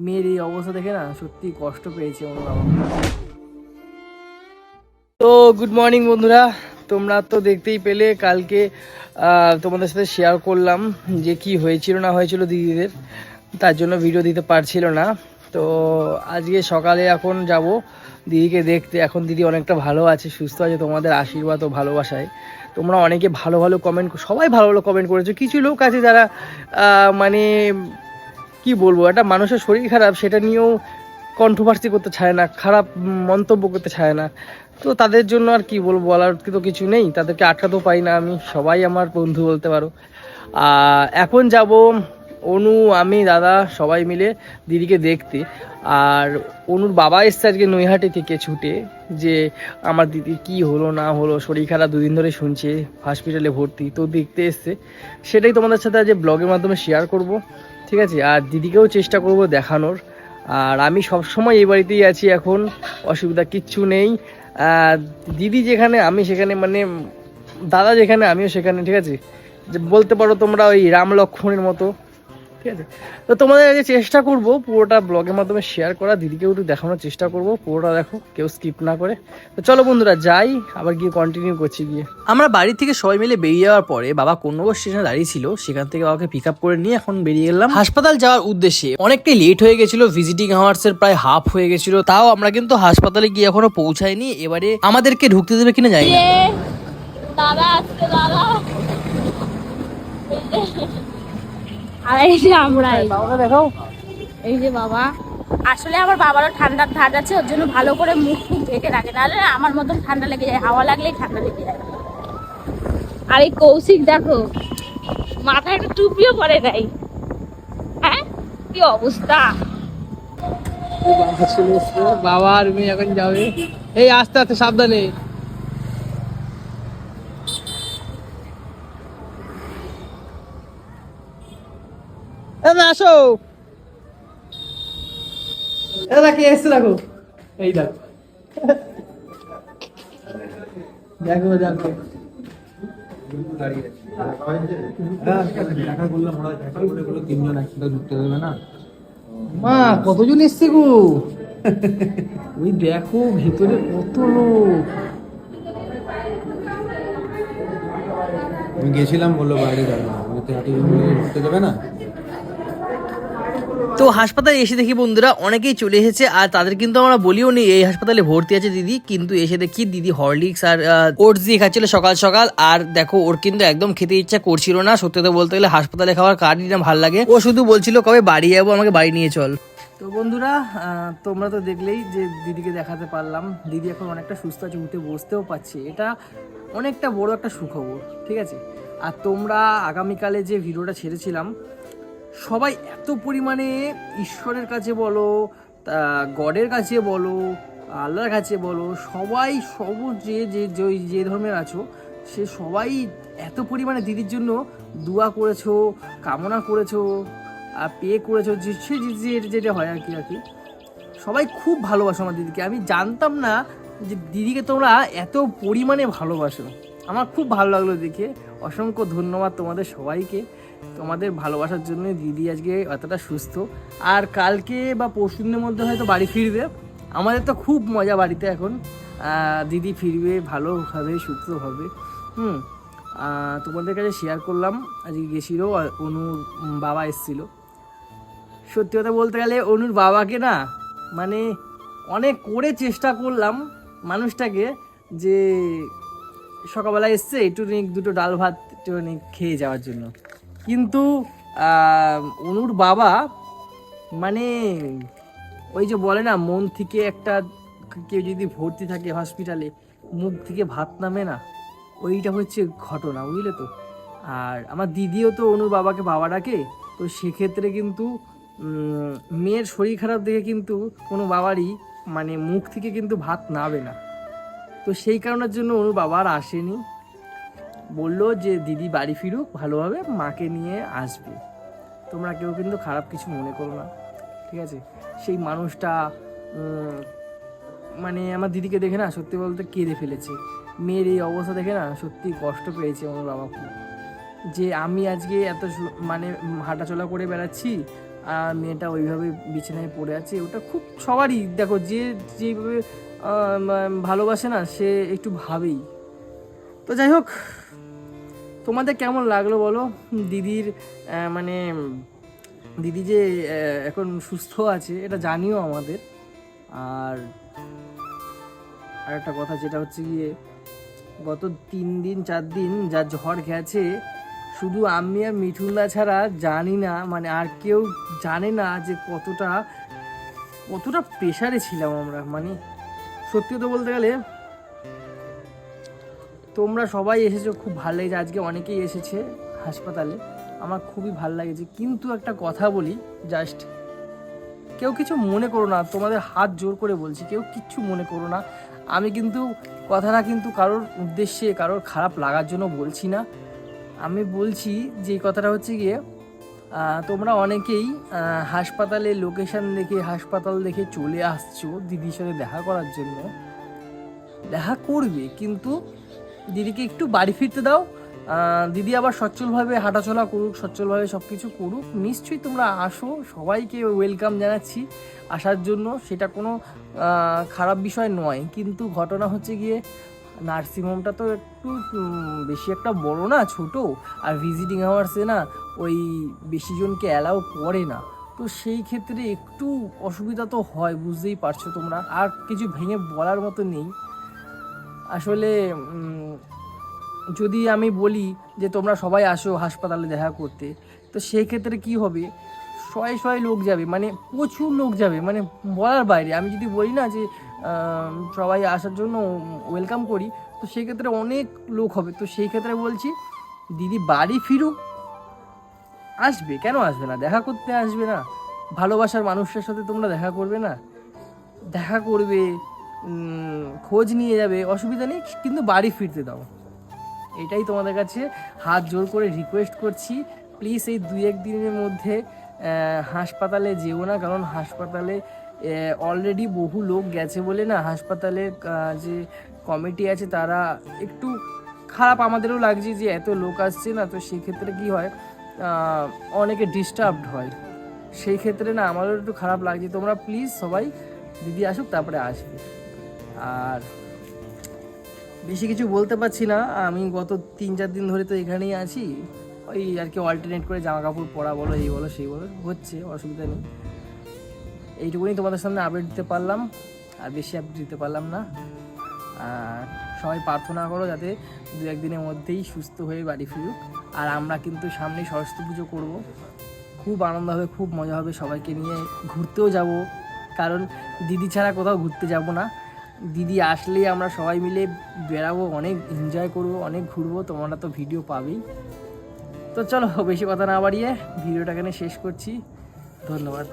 মেয়ের এই অবস্থা দেখে না সত্যি কষ্ট পেয়েছে আমার বাবা। তো গুড মর্নিং বন্ধুরা, তোমরা তো দেখতেই পেলে কালকে তোমাদের সাথে শেয়ার করলাম যে কি হয়েছিল না হয়েছিল দিদিদের, তার জন্য ভিডিও দিতে পারছিল না। তো আজকে সকালে এখন যাব দিদিকে দেখতে। এখন দিদি অনেকটা ভালো আছে, সুস্থ আছে, তোমাদের আশীর্বাদ ও ভালোবাসায়। তোমরা অনেকে ভালো ভালো কমেন্ট, সবাই ভালো ভালো কমেন্ট করেছো। কিছু লোক আছে যারা মানে কি বলবো, একটা মানুষের শরীর খারাপ সেটা নিয়েও কন্ট্রোভার্সি করতে চায় না, খারাপ মন্তব্য করতে চায় না। তো তাদের জন্য আর কি বলবো, বলার তো কিছু নেই, তাদেরকে আটকাতেও পারি না আমি, সবাই আমার বন্ধু বলতে পারো। এখন যাব অনু, আমি, দাদা সবাই মিলে দিদিকে দেখতে। আর অনুর বাবা এসছে আজকে নৈহাটি থেকে ছুটে, যে আমার দিদির কি হলো না হলো, শরীর খারাপ দুদিন ধরে শুনছে, হসপিটালে ভর্তি, তো দেখতে এসছে। সেটাই তোমাদের সাথে আজ ব্লগের মাধ্যমে শেয়ার করব, ঠিক আছে? আর দিদিকেও চেষ্টা করব দেখানোর। আর আমি সবসময় এই বাড়িতেই আছি এখন, অসুবিধা কিচ্ছু নেই। দিদি যেখানে আমি সেখানে, মানে দাদা যেখানে আমিও সেখানে, ঠিক আছে? যে বলতে পারো তোমরা ওই রাম লক্ষ্মণের মতো, ঠিক আছে? তো তোমাদের আগে চেষ্টা করব পুরোটা ব্লগের মাধ্যমে শেয়ার করা, দিদিকেও একটু দেখানোর চেষ্টা করব, পুরোটা দেখো, কেউ স্কিপ না করে। তো চলো বন্ধুরা যাই, আবার গিয়ে কন্টিনিউ করছি। গিয়ে আমরা বাড়ি থেকে সবাই মিলে বেরিয়ে যাওয়ার পরে বাবা কোন্নগর স্টেশনে দাঁড়িয়ে ছিল, সেখান থেকে বাবাকে পিক আপ করে নিয়ে এখন বেরিয়ে গেলাম হাসপাতাল যাওয়ার উদ্দেশ্যে। অনেকটাই লেট হয়ে গেছিল, ভিজিটিং আওয়ার্স এর প্রায় হাফ হয়ে গেছিল, তাও আমরা কিন্তু হাসপাতালে গিয়ে এখনো পৌঁছাইনি। এবারে আমাদেরকে ঢুকতে দেবে কিনা জানি না। দাদা আসছে, দাদা। আর এই যে আমরা, বাবাকে দেখাও। এই যে বাবা। আসলে আমার বাবারও ঠান্ডার ধার আছে, ওর জন্য ভালো করে মুখ ফুক ঢেকে রাখে, নাহলে আমার মতন ঠান্ডা লেগে যায়, হাওয়া লাগলেই ঠান্ডা লেগে যায়। আর এই কৌশিক দেখো, মাথায় একটা টুপিও পরে নাই। হ্যাঁ, কি অবস্থা। বাবা আর মেয়ে এখন যাবে, এই আস্তে আস্তে সাবধানে। আসো, দাদা কে এসছে দেখো, এই দেখো, দেখো দেখো। মা কতজন এসছে গো, ওই দেখো ভেতরে কত লোক। আমি গেছিলাম, বললো বাইরে যাবে না, ঢুকতে দেবে না। তো হাসপাতালে এসে দেখি বন্ধুরা অনেকেই চলে এসেছে, আর তাদের কিন্তু আমরা বলিও নি এই হাসপাতালে ভর্তি আছে দিদি, কিন্তু এসে দেখি দিদি হরলিক্স আর ওটস দিয়ে খাচ্ছিল সকাল সকাল। আর দেখো ওর কিন্তু একদম খেতে ইচ্ছা করছিল না, সত্যি কথা বলতে গেলে হাসপাতালে খাওয়ার কারই না ভাল লাগে, ও শুধু বলছিল কবে বাড়ি যাবো, আমাকে বাড়ি নিয়ে চল। তো বন্ধুরা তোমরা তো দেখলেই যে দিদিকে দেখাতে পারলাম, দিদি এখন অনেকটা সুস্থ আছে, উঠে বসতেও পারছে, এটা অনেকটা বড় একটা সুখবর, ঠিক আছে? আর তোমরা আগামীকালে যে ভিডিওটা ছেড়েছিলাম, সবাই এত পরিমাণে ঈশ্বরের কাছে বলো, গডের কাছে বলো, আল্লাহর কাছে বলো, সবাই যে যে যে ধর্মের আছো, সে সবাই এত পরিমাণে দিদির জন্য দোয়া করেছো, কামনা করেছো, পে করেছো, যেটা হয় আর কি। সবাই খুব ভালোবাসো আমার দিদিকে, আমি জানতাম না যে দিদিকে তোমরা এত পরিমাণে ভালোবাসো। আমার খুব ভালো লাগলো দেখে, অসংখ্য ধন্যবাদ তোমাদের সবাইকে, তোমাদের ভালোবাসার জন্য দিদি আজকে এতটা সুস্থ। আর কালকে বা পরশুদিনের মধ্যে হয়তো বাড়ি ফিরবে। আমাদের তো খুব মজা বাড়িতে এখন, দিদি ফিরবে ভালোভাবে, সুস্থভাবে। তোমাদের কাছে শেয়ার করলাম, আজকে গেছিলো, অনুর বাবা এসেছিলো। সত্যি কথা বলতে গেলে অনুর বাবাকে না, মানে অনেক করে চেষ্টা করলাম মানুষটাকে, যে সকালবেলা এসছে একটু দুটো ডাল ভাত একটু খেয়ে যাওয়ার জন্য, কিন্তু অনুর বাবা মানে ওই যে বলে না, মন থেকে একটা কেউ যদি ভর্তি থাকে হসপিটালে, মুখ থেকে ভাত নামে না, ওইটা হচ্ছে ঘটনা, বুঝলে তো? আর আমার দিদিও তো অনুর বাবাকে বাবা ডাকে, তো সেক্ষেত্রে কিন্তু মেয়ের শরীর খারাপ দেখে কিন্তু কোনো বাবারই মানে মুখ থেকে কিন্তু ভাত নাবে না। তো সেই কারণের জন্য অনুর বাবা আর আসেনি, বললো যে দিদি বাড়ি ফিরুক ভালোভাবে, মাকে নিয়ে আসবে। তোমরা কেউ কিন্তু খারাপ কিছু মনে করো না, ঠিক আছে? সেই মানুষটা মানে আমার দিদিকে দেখে না সত্যি বলতে কেঁদে ফেলেছে। মেয়ের এই অবস্থা দেখে না সত্যি কষ্ট পেয়েছে আমার বাবা খুব, যে আমি আজকে এত মানে হাঁটাচলা করে বেড়াচ্ছি, আর মেয়েটা ওইভাবে বিছানায় পড়ে আছে। ওটা খুব সবারই দেখো, যে যেভাবে ভালোবাসে না সে একটু ভাবেই। তো যাই হোক, তোমাদের কেমন লাগলো বলো? দিদির মানে দিদি যে এখন সুস্থ আছে এটা জানিও আমাদের। আর একটা কথা যেটা হচ্ছে গিয়ে, গত 3 দিন 4 দিন যা ঝড় গেছে, শুধু আমি আর মিঠুনদা ছাড়া জানি না, মানে আর কেউ জানে না যে কতটা প্রেশারে ছিলাম আমরা। মানে সত্যি কথা বলতে গেলে তোমরা সবাই এসেছো, খুব ভালো লেগেছে। আজকে অনেকেই এসেছে হাসপাতালে, আমার খুবই ভালো লাগছে। কিন্তু একটা কথা বলি, জাস্ট কেউ কিছু মনে করো না, তোমাদের হাত জোর করে বলছি, কেউ কিচ্ছু মনে করো না। আমি কিন্তু কথাটা কিন্তু কারোর উদ্দেশ্যে, কারোর খারাপ লাগার জন্য বলছি না। আমি বলছি যে কথাটা হচ্ছে গিয়ে, তোমরা অনেকেই হাসপাতালে লোকেশন দেখে, হাসপাতাল দেখে চলে আসছো দিদির সাথে দেখা করার জন্য। দেখা করবে, কিন্তু দিদিকে একটু বাড়ি ফিরতে দাও। দিদি আবার সচ্ছলভাবে হাঁটাচলা করুক, সচ্ছলভাবে সব কিছু করুক। নিশ্চয়ই তোমরা আসো, সবাইকে ওয়েলকাম জানাচ্ছি আসার জন্য, সেটা কোনো খারাপ বিষয় নয়। কিন্তু ঘটনা হচ্ছে গিয়ে, নার্সিংহোমটা তো একটু বেশি একটা বড় না, ছোট। আর ভিজিটিং আওয়ার্সে না ওই বেশি জনকে অ্যালাউ করে না। তো সেই ক্ষেত্রে একটু অসুবিধা তো হয়, বুঝতেই পারছো তোমরা। আর কিছু ভেঙে বলার মতো নেই আসলে। যদি আমি বলি যে তোমরা সবাই আসো হাসপাতালে দেখা করতে, তো সেই ক্ষেত্রে কি হবে, শয়ে লোক যাবে, মানে প্রচুর লোক যাবে, মানে বলার বাইরে। আমি যদি বলি না যে সবাই আসার জন্য ওয়েলকাম করি, তো সেই ক্ষেত্রে অনেক লোক হবে। তো সেই ক্ষেত্রে বলছি, দিদি বাড়ি ফিরুক, আসবে, কেন আসবে না? দেখা করতে আসবে না? ভালোবাসার মানুষের সাথে তোমরা দেখা করবে না? দেখা করবে, খোঁজ নিয়ে যাবে, অসুবিধা নেই, কিন্তু বাড়ি ফিরতে দাও। এটাই তোমাদের কাছে হাত জোর করে রিকোয়েস্ট করছি। প্লিজ এই 2-1 দিনের মধ্যে হাসপাতালে যেও না, কারণ হাসপাতালে অলরেডি বহু লোক গেছে বলে না, হাসপাতালের যে কমিটি আছে তারা একটু খারাপ। আমাদেরও লাগছে যে এত লোক আসছে না, তো সেই ক্ষেত্রে কী হয়, অনেকে ডিস্টার্বড হয়। সেই ক্ষেত্রে না আমারও একটু খারাপ লাগছে। তোমরা প্লিজ সবাই, দিদি আসুক তারপরে আসবে। আর বেশি কিছু বলতে পারছি না, আমি গত 3-4 দিন ধরে তো এখানেই আছি। ওই আর কি অল্টারনেট করে জামা কাপড় পরা বলো, এই বলো সেই বলো, হচ্ছে, অসুবিধা নেই। এইটুকুনি তোমাদের সামনে আপডেট দিতে পারলাম, আর বেশি আপডেট দিতে পারলাম না। আর সবাই প্রার্থনা করো যাতে 2-1 দিনের মধ্যেই সুস্থ হয়ে বাড়ি ফিরুক। আর আমরা কিন্তু সামনেই সরস্বতী পুজো করবো, খুব আনন্দ হবে, খুব মজা হবে। সবাইকে নিয়ে ঘুরতেও যাব, কারণ দিদি ছাড়া কোথাও ঘুরতে যাব না। দিদি আসলেই আমরা সবাই মিলে বেড়াবো, অনেক এনজয় করবো, অনেক ঘুরবো। তোমরা তো ভিডিও পাবেই। তো চলো, বেশি কথা না বাড়িয়ে ভিডিওটা এখানে শেষ করছি। ধন্যবাদ।